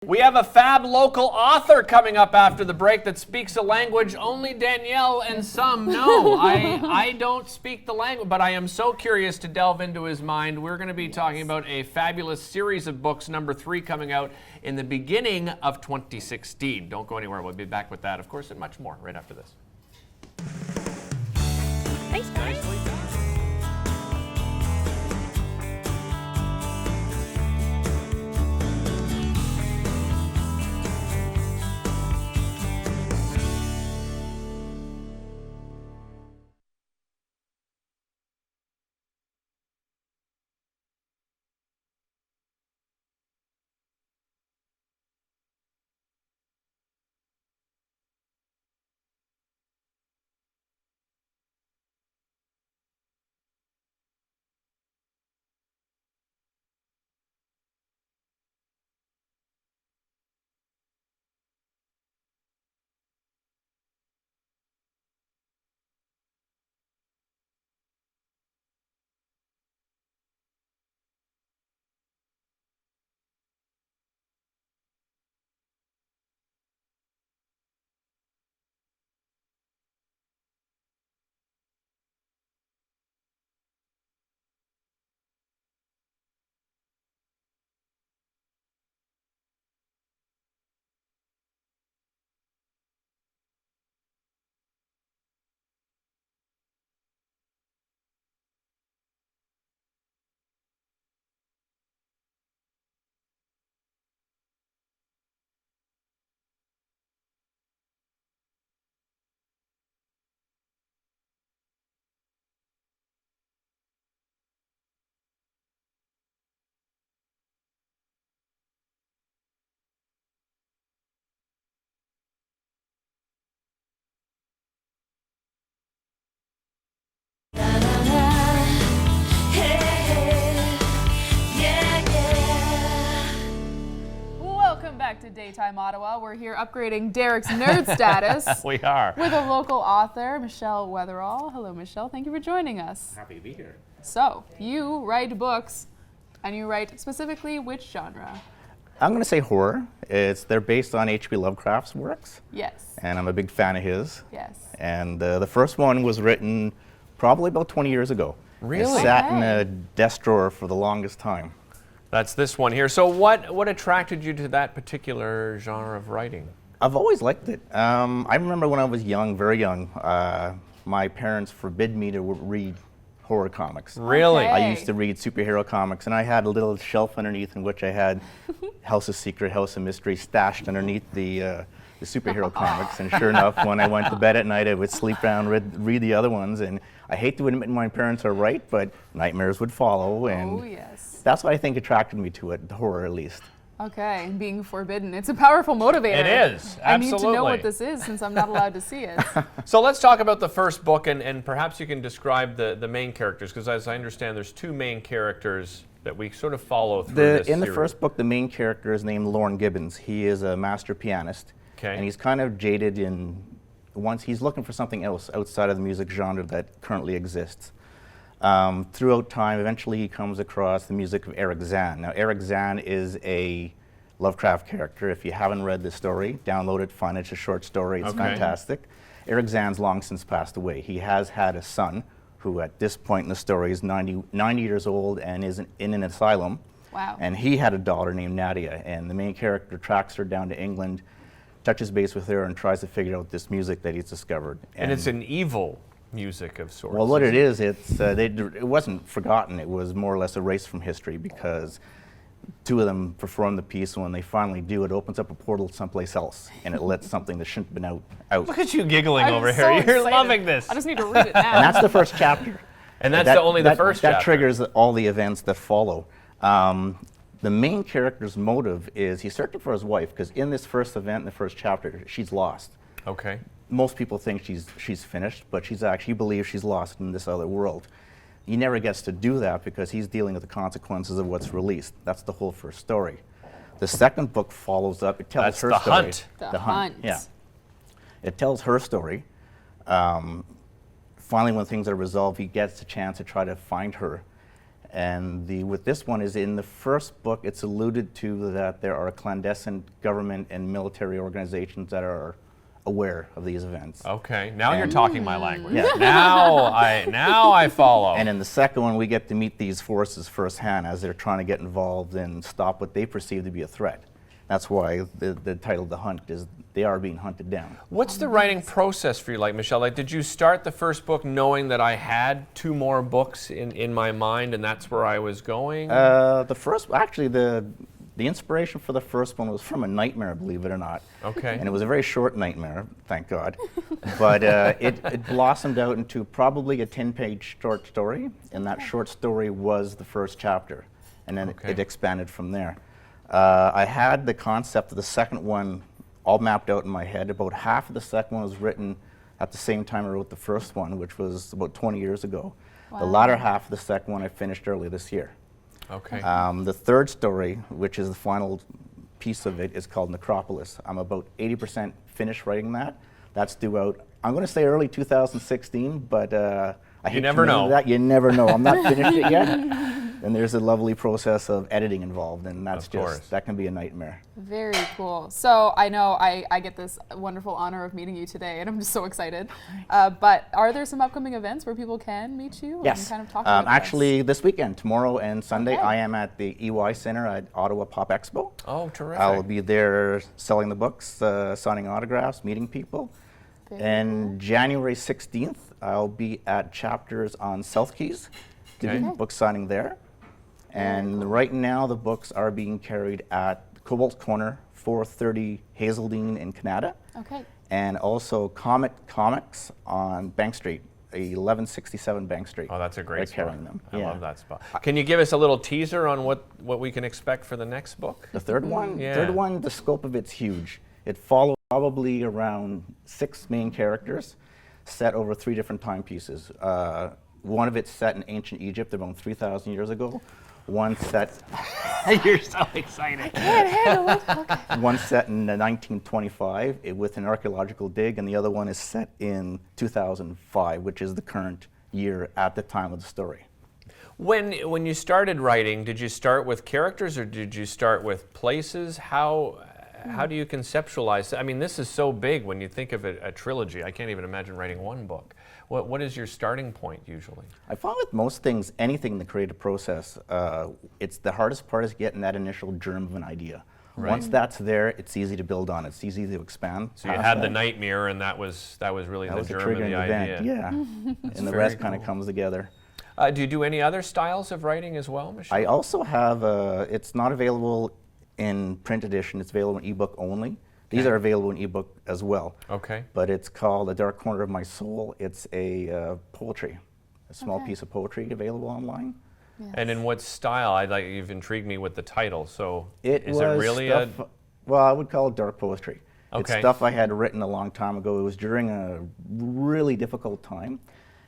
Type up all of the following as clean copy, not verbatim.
We have a fab local author coming up after the break that speaks a language only Danielle and some know. I don't speak the language, but I am so curious to delve into his mind. We're going to be talking about a fabulous series of books, number 3, coming out in the beginning of 2016. Don't go anywhere. We'll be back with that, of course, and much more right after this. Thanks, guys. Back to Daytime Ottawa. We're here upgrading Derick's nerd status. We are. With a local author, Michel Weatherall. Hello, Michel. Thank you for joining us. Happy to be here. So, you write books, and you write specifically which genre? I'm going to say horror. They're based on H.P. Lovecraft's works. Yes. And I'm a big fan of his. Yes. And the first one was written probably about 20 years ago. Really? It sat in a desk drawer for the longest time. That's this one here. So what attracted you to that particular genre of writing? I've always liked it. I remember when I was young, very young, my parents forbid me to read horror comics. Really? Okay. I used to read superhero comics, and I had a little shelf underneath in which I had House of Secret, House of Mystery stashed underneath the superhero comics. And sure enough, when I went to bed at night, I would sleep down, read the other ones. And I hate to admit my parents are right, but nightmares would follow. And Oh, yes. that's what I think attracted me to it, the horror at least. Okay, being forbidden. It's a powerful motivator. It is, absolutely. I need to know what this is since I'm not allowed to see it. So let's talk about the first book, and perhaps you can describe the main characters, because as I understand, there's 2 main characters that we sort of follow through this In the series. first book, the main character is named Lorne Gibbons. He is a master pianist. Okay. And he's kind of jaded he's looking for something else outside of the music genre that currently exists. Throughout time, eventually he comes across the music of Eric Zahn. Now, Eric Zahn is a Lovecraft character. If you haven't read the story, download it, find it. It's a short story. It's fantastic. Eric Zahn's long since passed away. He has had a son who, at this point in the story, is 90 years old and is in an asylum. Wow. And he had a daughter named Nadia, and the main character tracks her down to England, touches base with her, and tries to figure out this music that he's discovered. And it's an evil music of sorts. Well, what it is, it wasn't forgotten. It was more or less erased from history because 2 of them perform the piece, and when they finally do, it opens up a portal someplace else, and it lets something that shouldn't have been out. Look at you giggling I'm over so here. You're excited. loving this. I just need to read it now. And that's the first chapter. And that's only the first chapter. That triggers all the events that follow. The main character's motive is he's searching for his wife, because in this first event, in the first chapter, she's lost. Okay. Most people think she's finished, but he believes she's lost in this other world. He never gets to do that because he's dealing with the consequences of what's released. That's the whole first story. The second book follows up. It tells That's her the story. hunt. The Hunt. Yeah. It tells her story. Finally, when things are resolved, he gets a chance to try to find her. And with this one is in the first book, it's alluded to that there are clandestine government and military organizations that are aware of these events. Okay, now you're talking my language. Yeah. Now I follow. And in the second one, we get to meet these forces firsthand as they're trying to get involved and stop what they perceive to be a threat. That's why the title of The Hunt is they are being hunted down. What's the writing process for you like, Michel? Like, did you start the first book knowing that I had 2 more books in my mind and that's where I was going? The inspiration for the first one was from a nightmare, believe it or not. Okay. And it was a very short nightmare, thank God. But it blossomed out into probably a 10-page short story, and that short story was the first chapter. And then it expanded from there. I had the concept of the second one all mapped out in my head. About half of the second one was written at the same time I wrote the first one, which was about 20 years ago. Wow. The latter half of the second one I finished early this year. Okay. The third story, which is the final piece of it, is called Necropolis. I'm about 80% finished writing that. That's due out, I'm going to say early 2016, but I hate You never know. that. You never know. I'm not finished it yet. And there's a lovely process of editing involved, and that's that can be a nightmare. Very cool. So I know I get this wonderful honor of meeting you today, and I'm just so excited. But are there some upcoming events where people can meet you Yes. and kind of talk about actually, this weekend, tomorrow and Sunday, Okay. I am at the EY Center at Ottawa Pop Expo. Oh, terrific. I'll be there selling the books, signing autographs, meeting people. Very And January 16th, I'll be at Chapters on South Keys, doing Okay. book signing there. And right now, the books are being carried at Cobalt Corner, 430 Hazeldean in Canada, Okay. and also Comet Comics on Bank Street, 1167 Bank Street. Oh, that's a great They're spot. carrying them. I Yeah. love that spot. Can you give us a little teaser on what we can expect for the next book? The third one? Yeah. Third one, the scope of it's huge. It follows probably around 6 main characters set over 3 different timepieces. One of it's set in ancient Egypt around 3,000 years ago. One set... You're so excited. Can't handle it. Okay. One set in 1925 with an archaeological dig, and the other one is set in 2005, which is the current year at the time of the story. When you started writing, did you start with characters or did you start with places? How do you conceptualize? I mean, this is so big when you think of a trilogy. I can't even imagine writing one book. What is your starting point usually? I found with most things, anything in the creative process, it's the hardest part is getting that initial germ of an idea. Right. Once that's there, it's easy to build on. It's easy to expand. So you had the nightmare, and that was really that the was the germ of the triggering idea. event, yeah. And the very rest kind of cool. comes together. Do you do any other styles of writing as well, Michel? I also have, it's not available in print edition, it's available in ebook only. These are available in ebook as well. Okay. But it's called A Dark Corner of My Soul. It's a poetry, a small piece of poetry available online. Yes. And in what style? You've intrigued me with the title. So It is was it really stuff, well, I would call it dark poetry. It's Okay. stuff I had written a long time ago. It was during a really difficult time.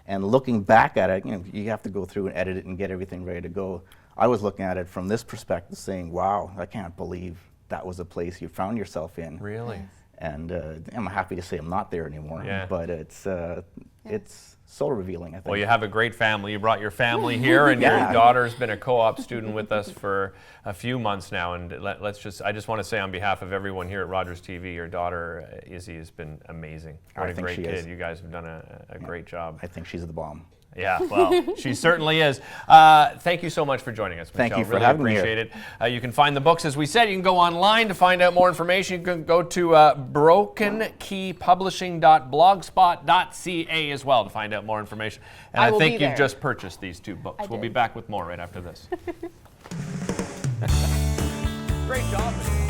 And looking back at it, you have to go through and edit it and get everything ready to go. I was looking at it from this perspective saying, wow, I can't believe that was a place you found yourself in. really? And I'm happy to say I'm not there anymore. Yeah. But it's soul revealing, I think. Well, you have a great family. You brought your family here, and your Yeah. daughter's been a co-op student with us for a few months now. And I just want to say on behalf of everyone here at Rogers TV, your daughter Izzy has been amazing. What I a think great she kid! is. You guys have done a great job. I think she's the bomb. Yeah, well, she certainly is. Thank you so much for joining us, Michel. Thank you for really having me appreciate it. You can find the books, as we said. You can go online to find out more information. You can go to brokenkeypublishing.blogspot.ca as well to find out more information. And I I will think be you've there. just purchased these 2 books. I We'll be did. back with more right after this. Great job, Michel.